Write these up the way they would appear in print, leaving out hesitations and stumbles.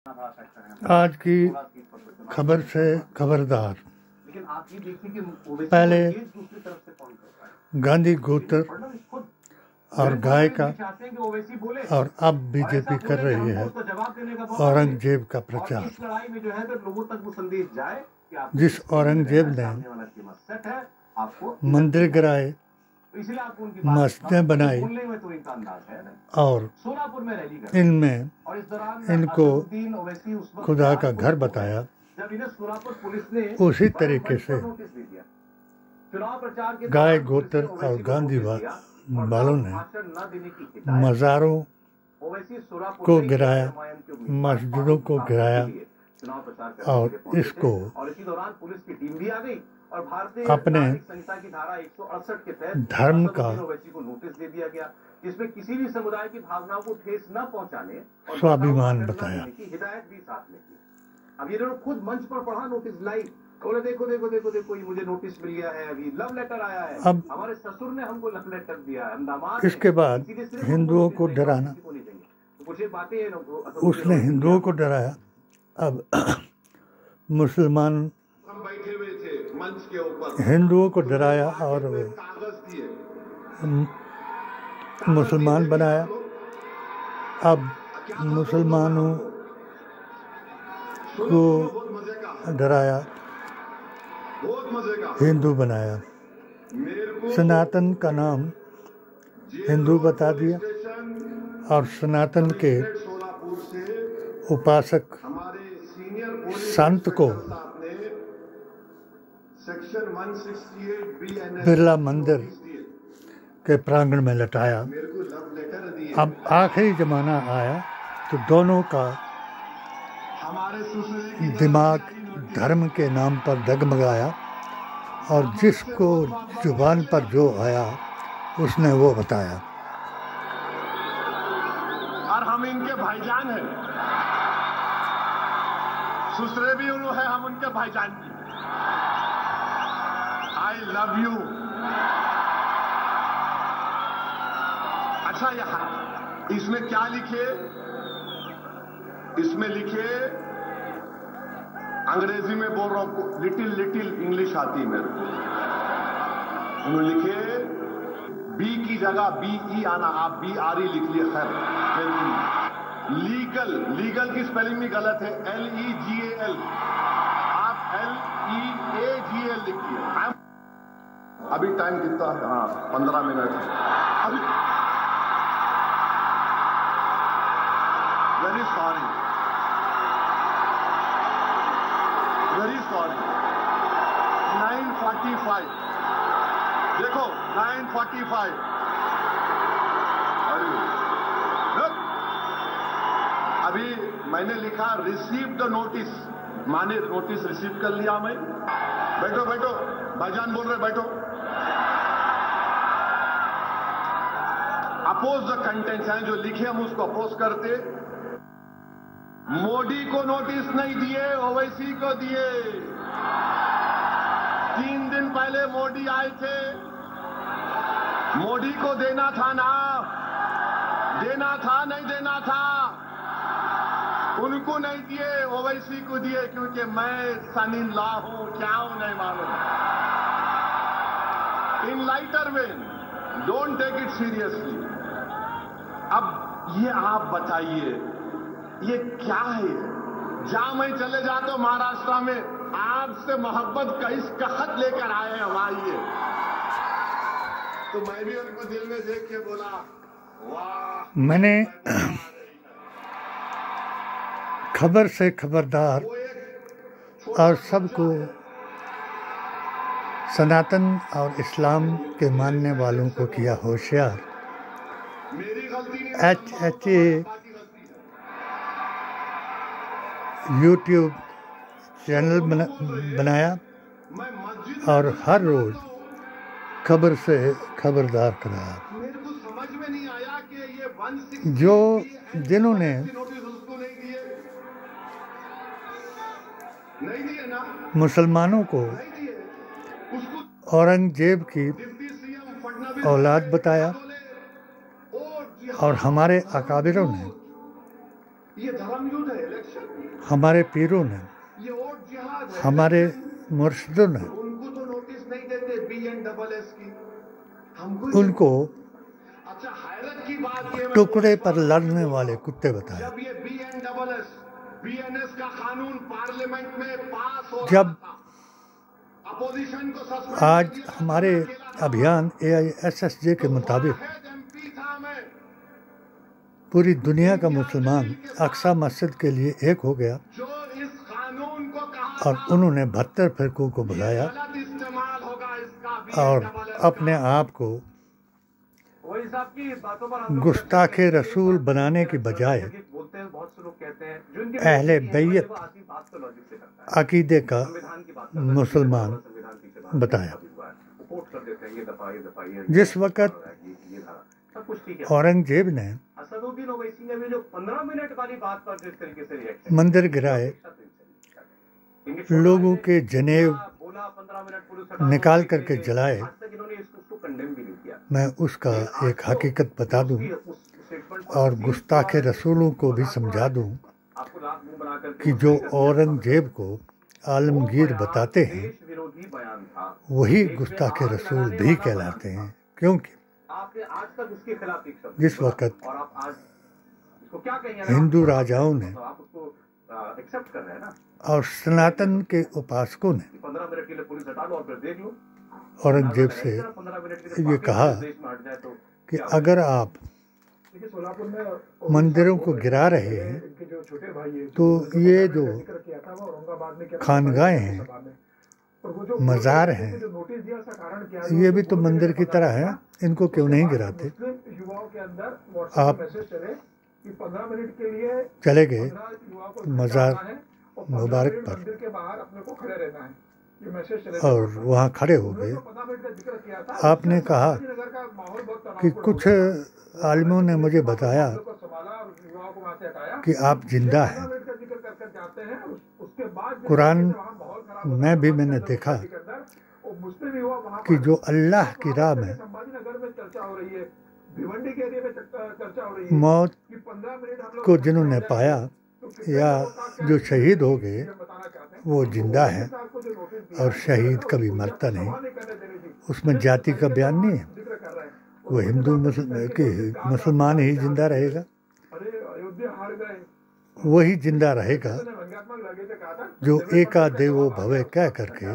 आज की खबर से खबरदार। पहले गांधी गोत्र और गाय का और अब बीजेपी कर रही है औरंगजेब का प्रचार। जिस औरंगजेब ने मंदिर गिराए, मस्जिदें बनाई और इनमें इनको खुदा का घर बताया, उसी तरीके से गाय गोत्र और गांधी वालों ने मज़ारों को गिराया, मस्जिदों को गिराया और इसको अपने धर्म का जिसमें किसी भी समुदाय की भावनाओं को ठेस न पहुंचाने और स्वाभिमान बताया। हिदायत भी साथ में की। अब ये लोग खुद मंच पर पढ़ा नोटिस लाइव, बोले देखो देखो देखो देखो ये मुझे नोटिस मिल गया है, अभी लव लेटर आया है, अब हमारे ससुर ने हमको लव लेटर दिया है, हम दामाद। इसके बाद हिंदुओं को डराना, उसने हिंदुओं को डराया। अब मुसलमान बैठे हुए थे मंच के ऊपर, हिंदुओं को डराया और मुसलमान बनाया। अब मुसलमानों को डराया, हिंदू बनाया। सनातन का नाम हिंदू बता दिया और सनातन के उपासक संत को बिरला मंदिर के प्रांगण में लटाया। अब आखिरी जमाना आया तो दोनों का दिमाग धर्म के नाम पर डगमगाया और जिसको जुबान पर जो आया उसने वो बताया। और हम इनके भाईजान हैं, सुसरे भी उन्हों है, हम उनके भाईजान की। I love you. अच्छा, यहाँ इसमें क्या लिखे? इसमें लिखे, अंग्रेजी में बोल रहा हूं, लिटिल लिटिल इंग्लिश आती है मेरे को। उन्होंने लिखे बी की जगह BE आना, आप BRE लिख लिए। खैर, लीगल, लीगल की स्पेलिंग भी गलत है, LEGAL, आप LEAGL लिखिए। अभी टाइम कितना है? हाँ, 15 मिनट। अभी वेरी सॉरी, वेरी सॉरी। 9:45 देखो, 9:45। अभी मैंने लिखा रिसीव द नोटिस, माने नोटिस रिसीव कर लिया मैं। बैठो बैठो, भाईजान बोल रहे, बैठो। अपोज द कंटेंट्स हैं जो लिखे, हम उसको अपोज करते। मोदी को नोटिस नहीं दिए, ओवैसी को दिए। 3 दिन पहले मोदी आए थे, मोदी को देना था ना, देना था नहीं देना था, उनको नहीं दिए, ओवैसी को दिए, क्योंकि मैं सन इन लॉ हूं, क्या हूं नहीं मालूम। In lighter vein, don't take it seriously. अब ये आप बताइए, ये क्या है? जहां मैं चले जाता हूं महाराष्ट्र में, आपसे मोहब्बत का इस खत लेकर आए हैं, आइए। तो मैं भी उनको दिल में देख के बोला, वाह। मैंने खबर से खबरदार और सबको सनातन और इस्लाम के मानने वालों को किया होशियार। HHA YouTube चैनल बनाया और हर रोज खबर से खबरदार कराया। जो जिन्होंने मुसलमानों को औरंगजेब की औलाद बताया और हमारे अकाबिरों ने ये धर्म युद्ध है, इलेक्शन हमारे पीरों ने, ये वोट जिहाद है। हमारे मुर्शिदों ने उनको तो नोटिस नहीं देते BNSS की, हमको उनको अच्छा हैरत की बात ये मैं टुकड़े पर लड़ने वाले कुत्ते बताए। जब ये BNS का कानून पार्लियामेंट में पास हो जब रहा था, अपोजिशन को सस्पेंड आज हमारे अभियान AISSJ के मुताबिक MP था मैं, पूरी दुनिया का मुसलमान अक्सा मस्जिद के लिए एक हो गया जो इस कानून को कहा और उन्होंने 72 फिरकों को बुलाया गलत इस्तेमाल होगा इसका और BNSS अपने आप को वही साहब की बातों पर हम लोग गुस्ताखे रसूल बनाने की बजाय बोलते हैं, बहुत से लोग कहते हैं जो इनके अहले बैयत वो आती बात तो लॉजिक से करता है, अकीदे का संविधान की बात मुसलमान संविधान पीछे बताया। कोट कर देते हैं, ये दफा ये जिस वक्त ये धारा सब कुछ ठीक है। औरंगजेब ने असदुद्दीन ओवैसी ने भी जो 15 मिनट वाली बात पर जिस तरीके से रिएक्ट मंदिर गिराए, लोगों के जनेब बोला 15 मिनट पुलिस निकाल करके जलाए, आज तक इन्होंने इसको कंडेम भी नहीं किया। मैं उसका एक हकीकत बता दूं और गुस्ताखे रसूलों को भी समझा दूं आपको रात मुंह बना करके कि जो औरंगजेब को आलमगीर बताते हैं देश विरोधी बयान था। वही गुस्ताखे रसूल भी कहलाते हैं, क्योंकि आपने आज तक उसके खिलाफ एक शब्द जिस वक्त और आप आज इसको क्या कहेंगे? हिंदू राजाओं ने तो आप उसको एक्सेप्ट कर रहे हैं ना और सनातन के उपासकों ने 15 मिनट के लिए पुलिस हटा लो और फिर देख लो। औरंगजेब से 15 मिनट के लिए ये कहा देश में हट जाए तो कि अगर आप मंदिरों को गिरा रहे हैं तो ये जो खानगाहें हैं, मज़ार हैं, ये भी तो मंदिर की तरह है, इनको क्यों नहीं गिराते? आप चले गए मज़ार मुबारक पर और वहाँ खड़े हो गए। आपने कहा कि कुछ आलिमों ने मुझे बताया कि आप जिंदा हैं। कुरान में भी मैंने देखा कि जो अल्लाह की राह में मौत को जिन्होंने पाया या जो शहीद हो गए वो जिंदा है, और शहीद कभी मरता नहीं। उसमें जाति का बयान नहीं है, वो हिंदू मुसलमान ही जिंदा रहेगा, वही जिंदा रहेगा जो एका देवो भवे कह करके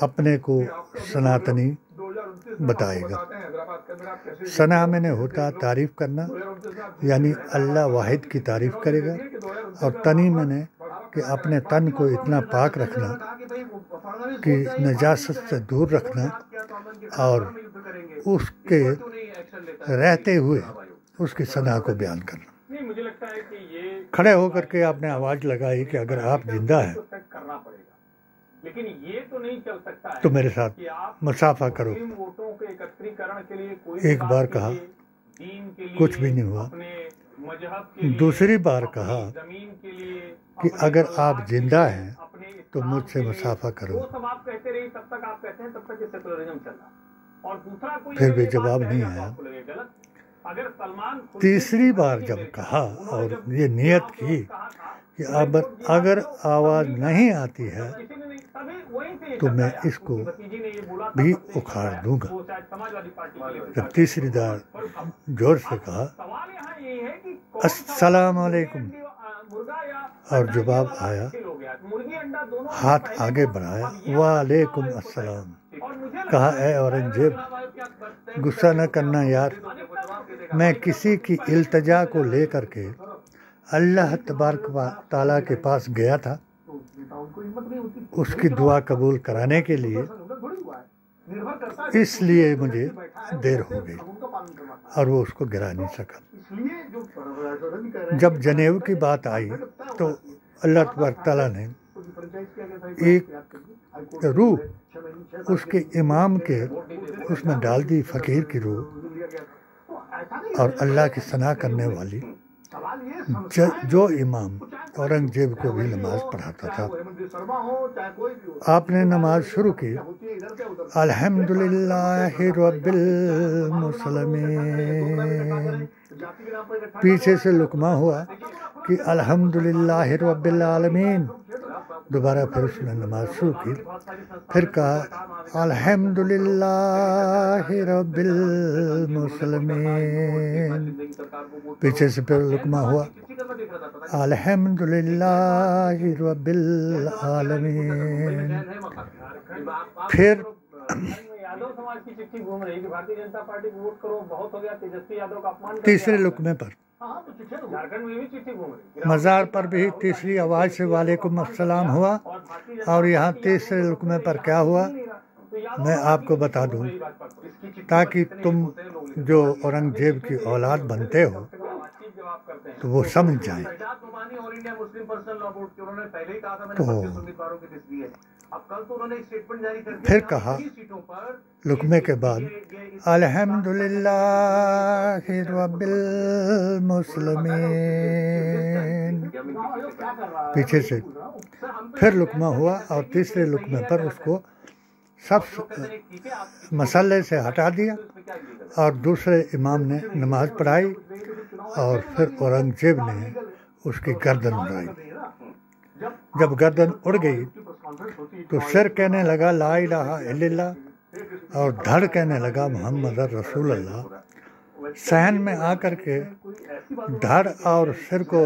अपने को सनातनी बताएगा। सना मैंने होता तारीफ करना, यानी अल्लाह वाहिद की तारीफ करेगा, और तनी मैंने कि अपने तन को इतना पाक रखना कि नजासत से दूर रखना और उसके रहते हुए उसकी सना को बयान करना। खड़े होकर के आपने आवाज लगाई कि अगर आप जिंदा हैं लेकिन ये तो नहीं चल सकता है तो मेरे साथ मुसाफा करो। वोटों के एकत्रीकरण के लिए कोई एक बार कहा, कुछ भी नहीं हुआ। दूसरी बार कहा कि अगर आप जिंदा हैं तो मुझसे मुसाफा करो। वो सब आप कहते रहिए, तब तक आप कहते हैं तब तक ये सेकुलरिज्म चल रहा। और दूसरा कोई फिर भी जवाब नहीं आया। अगर सलमान तीसरी बार जब कहा और ये नियत की कि अब अगर आवाज नहीं आती है तो मैं इसको भी उखाड़ दूंगा। जब तीसरी बार जोर से कहा अस्सलाम वालेकुम और जवाब आया, हाथ आगे बढ़ाया, वालेकुम अस्सलाम। कहा ऐ औरंगजेब गुस्सा न करना यार, मैं किसी की इल्तिजा को लेकर के अल्लाह तबारक व ताला के पास गया था उसकी दुआ कबूल कराने के लिए, इसलिए मुझे देर हो गई और वो उसको गिरा नहीं सका। जब जनेऊ की बात आई तो अल्लाह तबारक ताला ने एक रूह उसके इमाम के उसमें डाल दी, फकीर की रूह, और अल्लाह की सना करने वाली जो इमाम औरंगजेब को भी नमाज पढ़ाता था। आपने नमाज शुरू की, अल्हम्दुलिल्लाहि रब्बिल मुस्लिमीन। पीछे से लुकमा हुआ कि अल्हम्दुलिल्लाहि रब्बिल आलमीन। दोबारा फिर उसने नमाज शुरू की, फिर कहा अल्हम्दुलिल्लाहि रब्बिल मुस्लिमीन। पीछे से फिर लुकमा हुआ अल्हम्दुलिल्लाहि रब्बिल आलमीन। फिर यादव समाज की चिट्ठी घूम रही कि भारतीय जनता पार्टी को वोट करो, बहुत हो गया, तेजस्वी यादव का अपमान। तीसरे लुकमे पर झारखंड में भी चिट्ठी घूम रही, मज़ार पर भी तीसरी आवाज़ से वालेकुम अस्सलाम हुआ। और यहाँ तीसरे लुकमे पर क्या हुआ मैं आपको बता दूँ, ताकि तुम जो औरंगजेब की औलाद बनते हो तो वो समझ जाए। तो फिर कहा लुकमे के बाद अल्हम्दुलिल्लाहि रब्बिल मुस्लिमीन। पीछे से फिर लुकमा हुआ और तीसरे लुकमे पर उसको सब मसल्ले से हटा दिया और दूसरे इमाम ने नमाज पढ़ाई और फिर औरंगजेब ने उसकी गर्दन उड़ाई। जब गर्दन उड़ गई तो सिर कहने लगा ला इलाहा इल्लल्लाह और धड़ कहने लगा मोहम्मद रसूलुल्लाह। सहन में आकर के धड़ और सिर को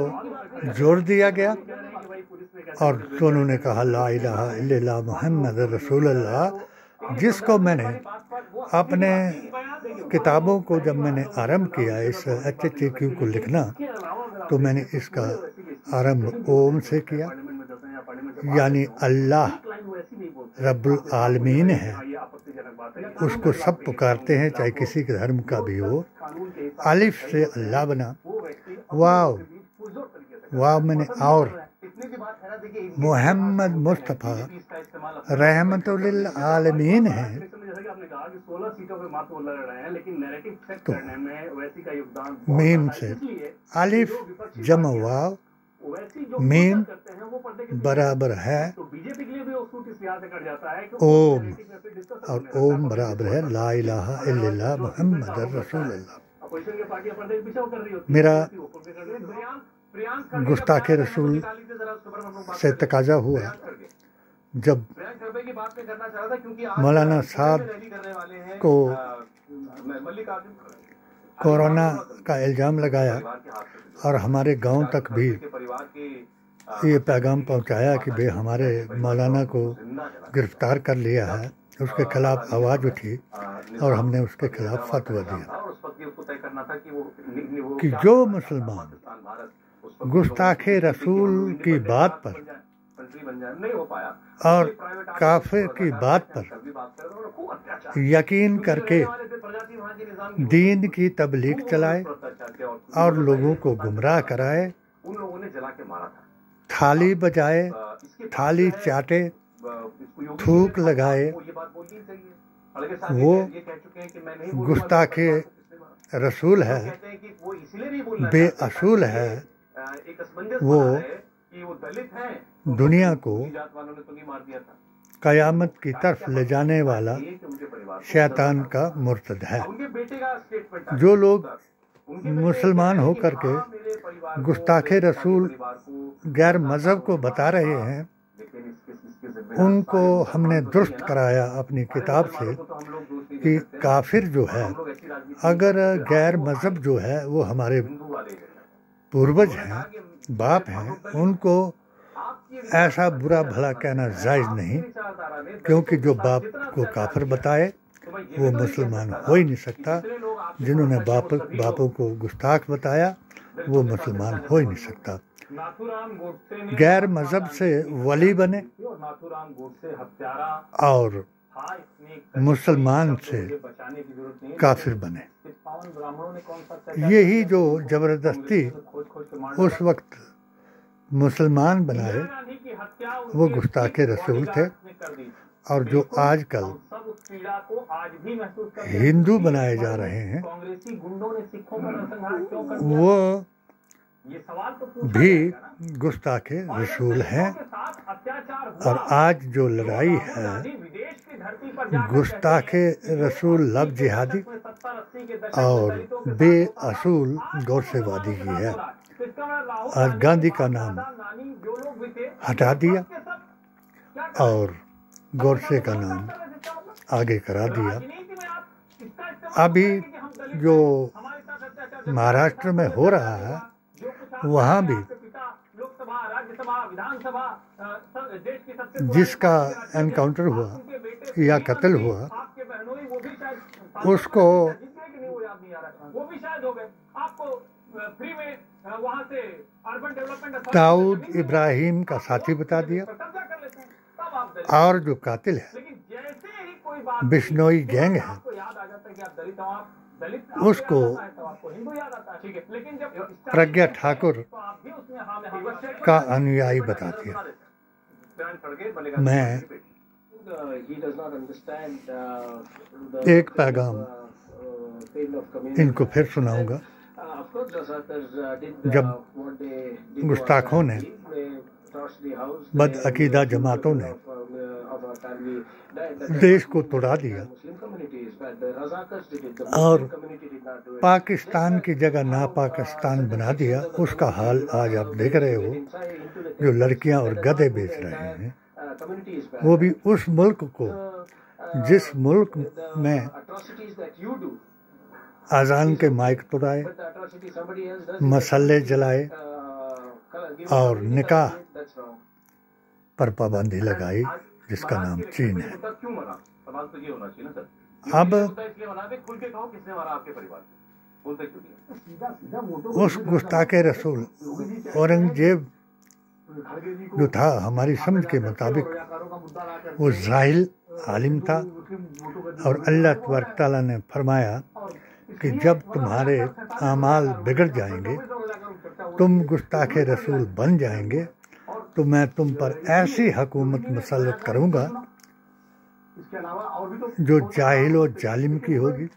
जोड़ दिया गया और दोनों ने कहा ला इलाहा इल्लल्लाह मोहम्मद रसूलुल्लाह, जिसको मैंने अपने किताबों को जब मैंने आरंभ किया इस HHQ को लिखना तो मैंने इसका आरंभ ओम से किया, यानी अल्लाह रब्बुल आलमीन है, उसको सब पुकारते हैं चाहे किसी के धर्म का भी हो। अलिफ से अल्लाह बना, वाव वाव मैंने और मोहम्मद मुस्तफ़ा रहमतुल आलमीन है। तो मीम से अलिफ जम वाव मीम बराबर है ओम और ओम बराबर है ला इलाहा इल्लल्लाह मुहम्मद रसूलुल्लाह। मेरा गुस्ताखे रसूल से तकाजा हुआ जब मौलाना साहब को कोरोना का इल्ज़ाम लगाया और हमारे गांव तक भी ये पैगाम पहुंचाया कि भाई हमारे मौलाना को गिरफ्तार कर लिया है, उसके खिलाफ आवाज़ उठी और हमने उसके खिलाफ फतवा दिया कि जो मुसलमान गुस्ताखे रसूल की बात पर और काफिर की बात पर यकीन करके दीन की तबलीग चलाए और लोगों को गुमराह कराए, थाली बजाए, थाली चाटे, थूक लगाए, वो गुस्ताखे रसूल है, बेअसूल है। वो दुनिया को कयामत की तरफ ले जाने वाला शैतान का मुर्तद है। जो लोग मुसलमान होकर के गुस्ताखे रसूल गैर मज़हब को बता रहे हैं, उनको हमने दुरुस्त कराया अपनी किताब से कि काफिर जो है, अगर गैर मज़हब जो है वो हमारे पूर्वज हैं, बाप हैं, उनको ऐसा बुरा भला कहना जायज़ नहीं, क्योंकि जो बाप को काफिर बताए वो मुसलमान हो ही नहीं सकता। जिन्होंने बापों को गुस्ताख बताया वो मुसलमान हो ही नहीं सकता। गैर मज़हब से वली बने और मुसलमान से काफिर बने। यही जो ज़बरदस्ती उस वक्त मुसलमान बनाए वो गुस्ताखे रसूल थे, और जो आजकल हिंदू बनाए जा रहे हैं वो भी गुस्ताखे रसूल हैं। और आज जो लड़ाई है गुस्ताखे रसूल लब जिहादी और बेअसूल गौसेवादी की है। आज गांधी का नाम हटा दिया और गोडसे का नाम आगे करा दिया। अभी जो महाराष्ट्र में हो रहा है वहाँ भी जिसका एनकाउंटर हुआ या कत्ल हुआ उसको दाऊद इब्राहिम का साथी बता दिया और जो कातिल है बिश्नोई गैंग है उसको प्रज्ञा ठाकुर का अनुयायी बता दिया। मैं एक पैगाम इनको फिर सुनाऊंगा। जब गुस्ताखों ने, बदअकीदा जमातों ने देश को तोड़ा दिया और पाकिस्तान की जगह नापाकिस्तान बना दिया, उसका हाल आज आप देख रहे हो। जो लड़कियां और गधे बेच रहे हैं वो भी उस मुल्क को जिस मुल्क में आज़ान के माइक तोड़ाए, मसल्ले जलाए और निकाह पर पाबंदी लगाई जिसका नाम चीन है। अब उस गुस्ताखे रसूल औरंगजेब जो था, हमारी समझ के मुताबिक वो जाहिल आलिम था और अल्लाह तबारक तआला ने फरमाया कि जब तुम्हारे आमाल बिगड़ जाएंगे, तुम गुस्ताखे रसूल बन जाएंगे, तो मैं तुम पर ऐसी हुकूमत मुसल्लत करूंगा जो जाहिल और जालिम की होगी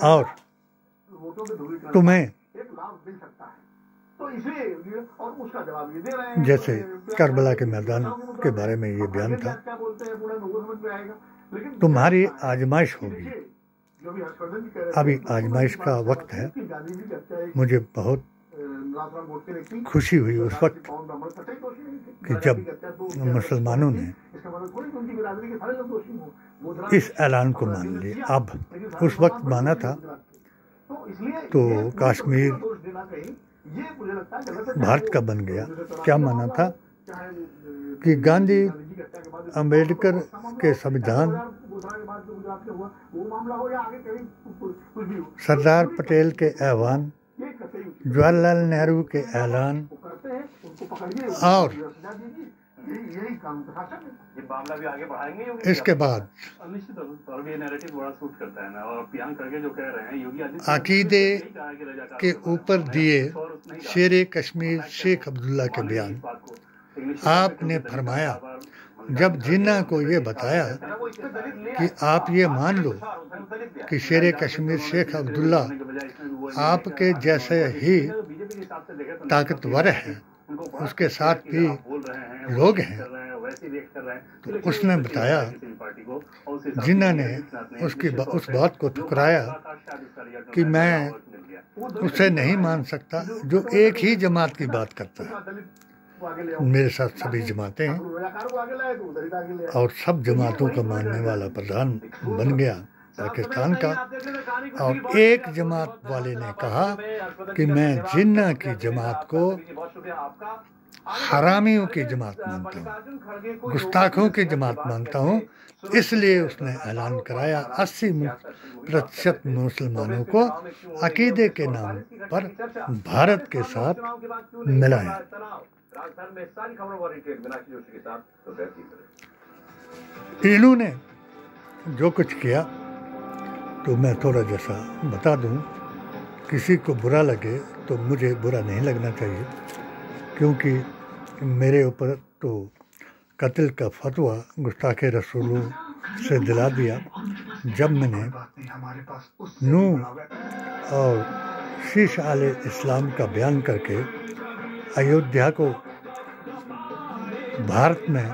और तुम्हें जैसे करबला के मैदान के बारे में ये बयान था, तुम्हारी आजमाइश होगी। अभी आजमाइश का वक्त है। मुझे बहुत खुशी हुई उस वक्त कि जब मुसलमानों ने इस ऐलान को मान लिया। अब उस वक्त माना था तो कश्मीर भारत का बन गया। क्या माना था कि गांधी अंबेडकर के संविधान, सरदार पटेल के ऐवान, जवाहरलाल नेहरू के ऐलान और इसके बाद अकीदे के ऊपर दिए शेर कश्मीर शेख अब्दुल्ला के बयान। आपने फरमाया, जब जिन्ना को ये बताया कि आप ये मान लो कि शेर कश्मीर शेख अब्दुल्ला आपके जैसे ही ताकतवर है, उसके साथ भी लोग हैं, तो उसने बताया, जिन्ना ने उस बात को ठुकराया कि मैं उसे नहीं मान सकता जो एक ही जमात की बात करता है। मेरे साथ सभी जमातें हैं और सब जमातों का मानने वाला प्रधान बन गया पाकिस्तान का। और एक जमात वाले ने कहा कि मैं जिन्ना की जमात को हरामियों की जमात मानता हूँ, गुस्ताखों की जमात मानता हूँ। इसलिए उसने ऐलान कराया 80% मुसलमानों को अकीदे के नाम पर भारत के साथ मिलाया। इन्होंने जो कुछ किया तो मैं थोड़ा जैसा बता दूं, किसी को बुरा लगे तो मुझे बुरा नहीं लगना चाहिए, क्योंकि मेरे ऊपर तो कत्ल का फतवा गुस्ताखे रसूलों से दिला दिया जब मैंने नूह और शीश आले इस्लाम का बयान करके अयोध्या को भारत में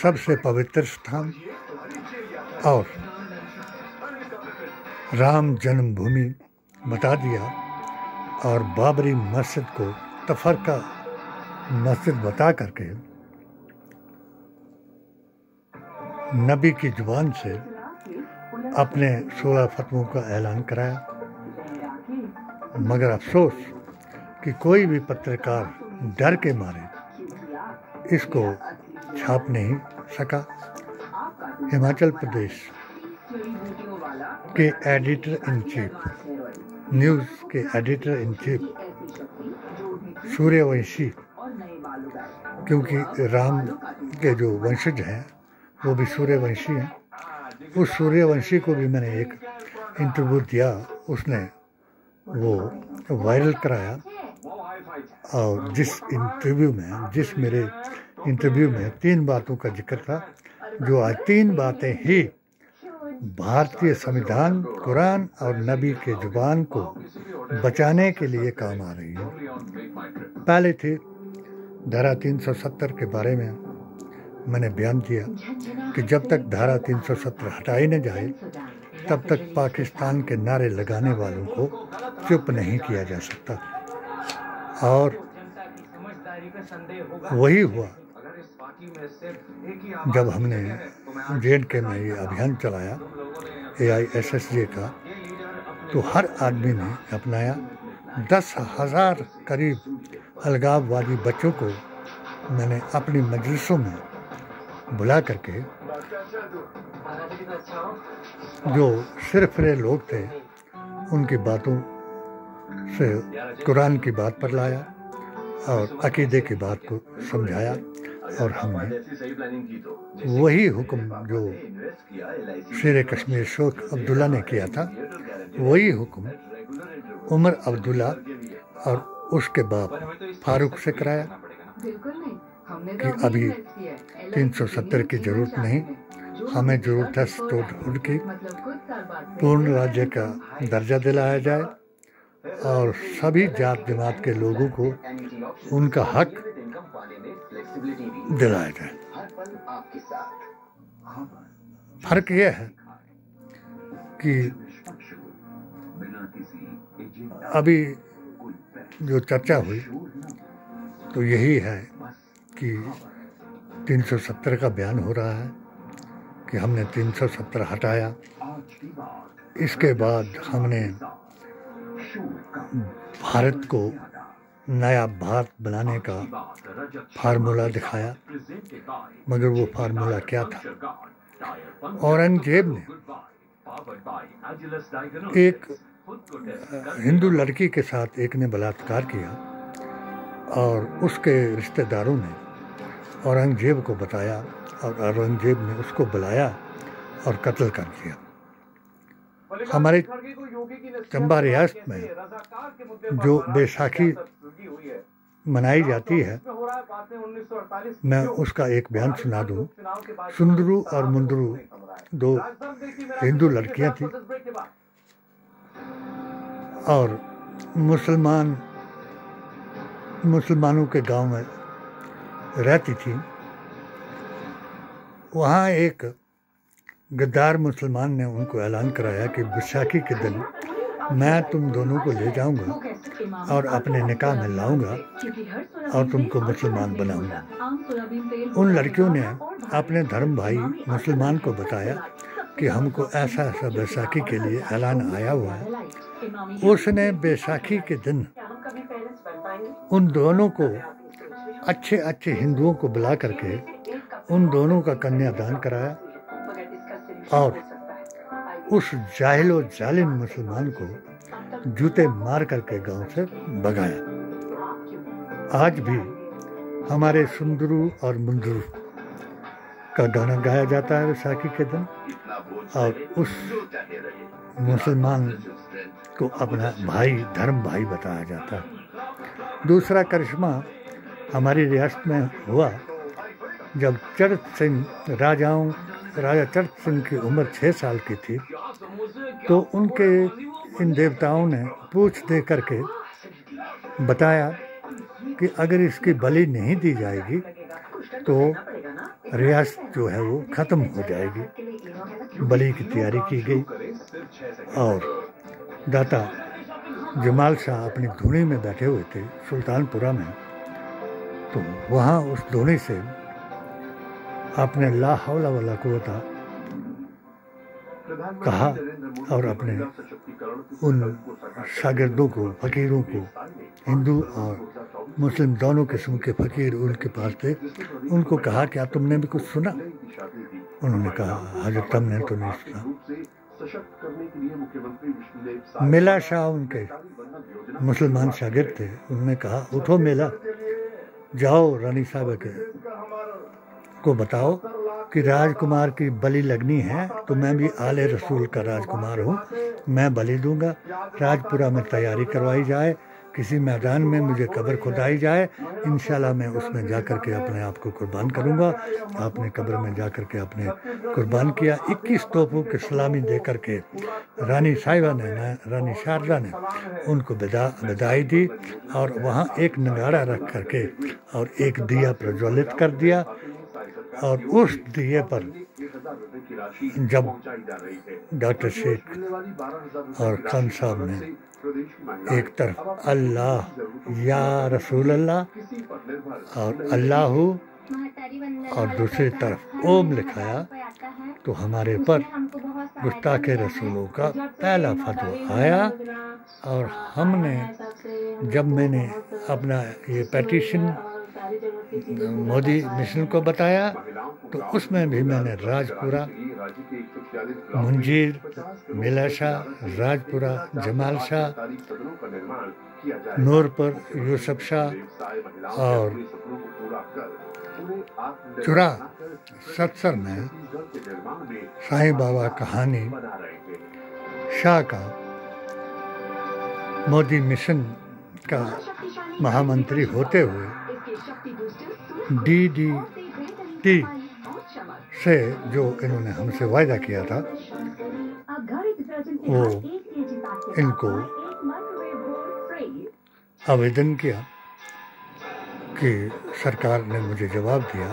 सबसे पवित्र स्थान और राम जन्मभूमि बता दिया। और बाबरी मस्जिद को तफरका मस्जिद बता करके नबी की जुबान से अपने 16 फतवों का ऐलान कराया। मगर अफसोस कि कोई भी पत्रकार डर के मारे इसको छाप नहीं सका। हिमाचल प्रदेश के एडिटर इन चीफ, न्यूज़ के एडिटर इन चीफ सूर्यवंशी, क्योंकि राम के जो वंशज हैं वो भी सूर्यवंशी हैं, उस सूर्यवंशी को भी मैंने एक इंटरव्यू दिया, उसने वो वायरल कराया। और जिस मेरे इंटरव्यू में 3 बातों का जिक्र था, जो आज 3 बातें ही भारतीय संविधान, कुरान और नबी के जुबान को बचाने के लिए काम आ रही है। पहले थी धारा 370 के बारे में मैंने बयान दिया कि जब तक धारा 370 हटाई न जाए तब तक पाकिस्तान के नारे लगाने वालों को चुप नहीं किया जा सकता। और वही हुआ जब हमने JNK में ये अभियान चलाया AISSJ का, तो हर आदमी ने अपनाया। 10,000 करीब अलगाववादी बच्चों को मैंने अपनी मजलिसों में बुला करके, जो सिरफिरे लोग थे, उनकी बातों से कुरान की बात पर लाया और अकीदे की बात को समझाया। और हमने वही हुक्म जो शेर कश्मीर शेख अब्दुल्ला ने किया था, वही हुक्म उमर अब्दुल्ला और उसके बाप फारूक से कराया कि अभी 370 की ज़रूरत नहीं, हमें ज़रूरत है स्टेटहुड की, पूर्ण राज्य का दर्जा दिलाया जाए और सभी जात जमात के लोगों को उनका हक दिलाया जाए। फर्क यह है कि अभी जो चर्चा हुई तो यही है कि 370 का बयान हो रहा है कि हमने 370 हटाया। इसके बाद हमने भारत को नया भारत बनाने का फार्मूला दिखाया, मगर वो फार्मूला क्या था? औरंगजेब ने एक हिंदू लड़की के साथ एक ने बलात्कार किया और उसके रिश्तेदारों ने औरंगजेब को बताया और औरंगजेब ने उसको बुलाया और कत्ल कर दिया। हमारे चंबा रियासत में जो बैसाखी मनाई जाती है, मैं उसका एक बयान सुना दूं। सुंदरू और मुंदरू 2 हिंदू लड़कियां थी और मुसलमानों के गांव में रहती थी। वहाँ एक गद्दार मुसलमान ने उनको ऐलान कराया कि बैसाखी के दिन मैं तुम दोनों को ले जाऊंगा और अपने निकाह में लाऊंगा और तुमको मुसलमान बनाऊंगा। उन लड़कियों ने अपने धर्म भाई मुसलमान को बताया कि हमको ऐसा ऐसा बैसाखी के लिए ऐलान आया हुआ है। उसने बैसाखी के दिन उन दोनों को अच्छे हिंदुओं को बुला करके उन दोनों का कन्यादान कराया और उस जाहिलो जालिम मुसलमान को जूते मार करके गांव से भगाया। आज भी हमारे सुंदरू और मुंदरू का गाना गाया जाता है बैसाखी के दिन और उस मुसलमान को अपना भाई, धर्म भाई बताया जाता है। दूसरा करिश्मा हमारी रियासत में हुआ जब राजा चरत सिंह की उम्र 6 साल की थी, तो उनके इन देवताओं ने पूछ दे करके बताया कि अगर इसकी बलि नहीं दी जाएगी तो रियासत जो है वो ख़त्म हो जाएगी। बलि की तैयारी की गई और दाता जमाल शाह अपनी धूनी में बैठे हुए थे सुल्तानपुरा में, तो वहाँ उस धूनी से आपने ला हौला वला कुव्वता कहा और अपने उन शागिर्दों को, फकीरों को, हिंदू और मुस्लिम दोनों किस्म के फकीर उनके पास थे, उनको कहा क्या तुमने भी कुछ सुना? उन्होंने कहा हजरत हमने तो नहीं सुना। मेला शाह उनके मुसलमान शागिर्द थे, उन्होंने कहा उठो मेला, जाओ रानी साहब को बताओ कि राजकुमार की बलि लगनी है, तो मैं भी आले रसूल का राजकुमार हूँ, मैं बलि दूंगा। राजपुरा में तैयारी करवाई जाए, किसी मैदान में मुझे कब्र खुदाई जाए, इंशाल्लाह मैं उसमें जाकर के अपने आप को कुर्बान करूंगा। आपने कब्र में जाकर के अपने कुर्बान किया। 21 तोपों की सलामी दे करके रानी साहिबा ने, रानी शारदा ने उनको विदाई दी और वहाँ एक नगाड़ा रख करके और एक दिया प्रज्वलित कर दिया। और उस दिए पर जब डॉक्टर शेख और खान साहब ने एक तरफ अल्लाह या रसूल अल्लाह और अल्लाहू और दूसरी तरफ ओम लिखाया, तो हमारे पर गुस्ताखे रसूलों का पहला फतवा आया। और हमने, जब मैंने अपना ये पेटिशन मोदी मिशन को बताया, तो उसमें भी मैंने राजपुरा, मुंजीर, मेला शाह, राजपुरा, जमाल शाह, नूरपुर, यूसुफ शाह और चुरा सत्सर में साईं बाबा कहानी शाह का मोदी मिशन का महामंत्री होते हुए DDT से जो इन्होंने हमसे वायदा किया था, वो इनको आवेदन किया कि सरकार ने मुझे जवाब दिया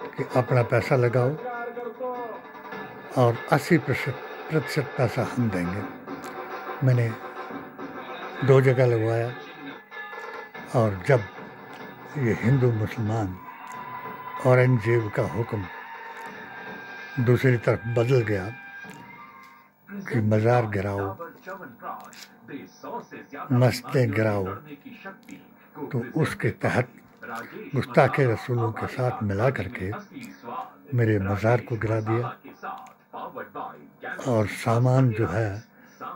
कि अपना पैसा लगाओ और 80% पैसा हम देंगे। मैंने 2 जगह लगवाया और जब ये हिंदू मुसलमान औरंगजेब का हुक्म दूसरी तरफ बदल गया कि मज़ार गिराओ, मस्जिदें गिराओ, तो उसके तहत गुस्ताखे रसूलों के साथ मिला करके मेरे मज़ार को गिरा दिया और सामान जो है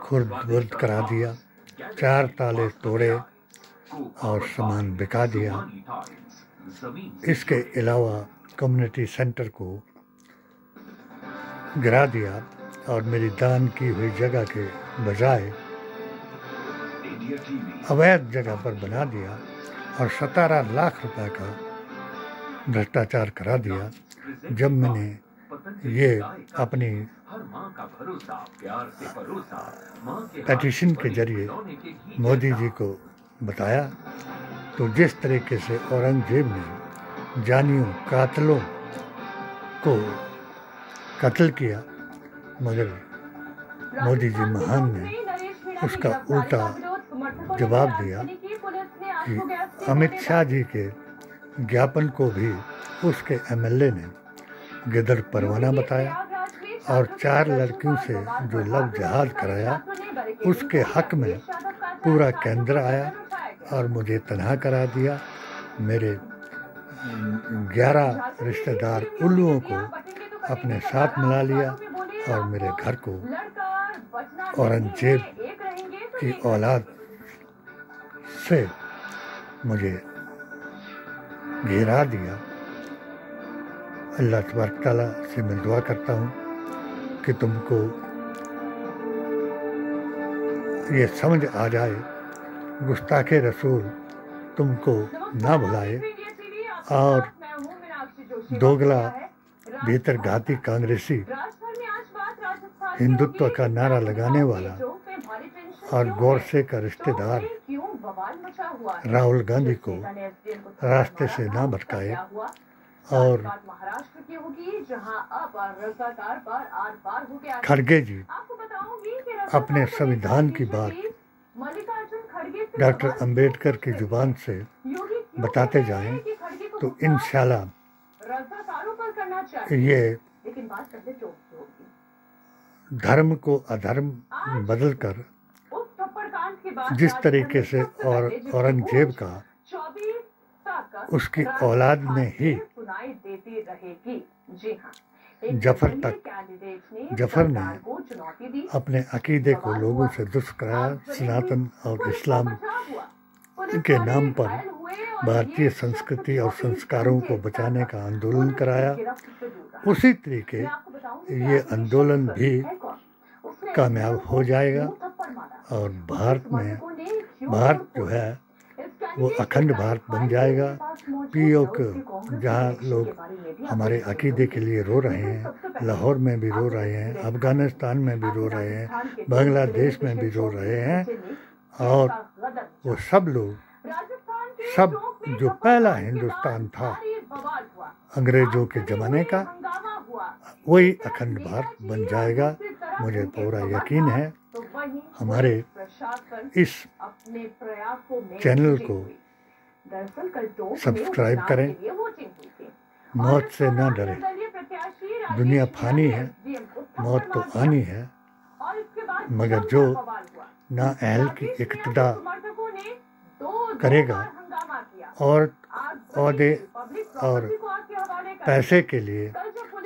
खुर्द बुर्द करा दिया, 4 ताले तोड़े और सामान बिका दिया। इसके अलावा कम्युनिटी सेंटर को गिरा दिया और मेरी दान की हुई जगह के बजाय अवैध जगह पर बना दिया और 17 लाख रुपए का भ्रष्टाचार करा दिया। जब मैंने ये अपनी पेटिशन के जरिए मोदी जी को बताया, तो जिस तरीके से औरंगजेब ने जानियों कातलों को कत्ल किया, मगर मोदी जी महान ने उसका उल्टा जवाब दिया कि अमित शाह जी के ज्ञापन को भी उसके MLA ने गिदड़ परवाना बताया और 4 लड़कियों से जो लव जहाद कराया उसके हक में पूरा केंद्र आया और मुझे तनहा करा दिया। मेरे 11 रिश्तेदार उल्लुओं को अपने साथ मिला लिया और मेरे घर को औरंगजेब की औलाद से मुझे घेरा दिया। अल्लाह तबारक तआला से मैं दुआ करता हूँ कि तुमको ये समझ आ जाए, गुस्ताखे रसूल तुमको ना भुलाए और दोगला भीतर घाती कांग्रेसी हिंदुत्व का नारा लगाने वाला और गोडसे का रिश्तेदार राहुल गांधी को रास्ते से ना भटकाए और खड़गे जी अपने संविधान की बात डॉक्टर अंबेडकर की जुबान से बताते जाएं तो इंशाल्लाह ये धर्म को अधर्म बदलकर जिस तरीके से और औरंगजेब का उसकी औलाद ने ही जफर ने अपने अकीदे को लोगों से दुष्ट कराया। सनातन और इस्लाम के नाम पर भारतीय संस्कृति और संस्कारों को बचाने का आंदोलन कराया। उसी तरीके ये आंदोलन भी कामयाब हो जाएगा और भारत जो है वो अखंड भारत बन जाएगा। पीओके जहाँ लोग हमारे अकीदे के लिए रो रहे हैं, लाहौर में भी रो रहे हैं, अफगानिस्तान में भी रो रहे हैं, बांग्लादेश में भी रो रहे हैं, और वो सब लोग जो पहला हिंदुस्तान था अंग्रेजों के ज़माने का, वही अखंड भारत बन जाएगा। मुझे पूरा यकीन है। हमारे इस चैनल को सब्सक्राइब करें। मौत से ना डरें। दुनिया फानी है, मौत तो आनी है, मगर जो नाअहल की इक्तदा करेगा और औहदे और पैसे के लिए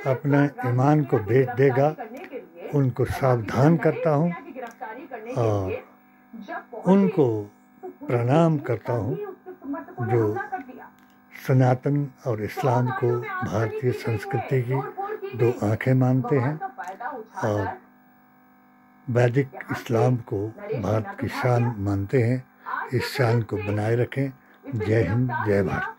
अपने ईमान को बेच देगा, उनको सावधान करता हूँ और उनको प्रणाम करता हूँ जो सनातन और इस्लाम को भारतीय संस्कृति की दो आंखें मानते हैं और वैदिक इस्लाम को भारत की शान मानते हैं। इस शान को बनाए रखें। जय हिंद, जय भारत।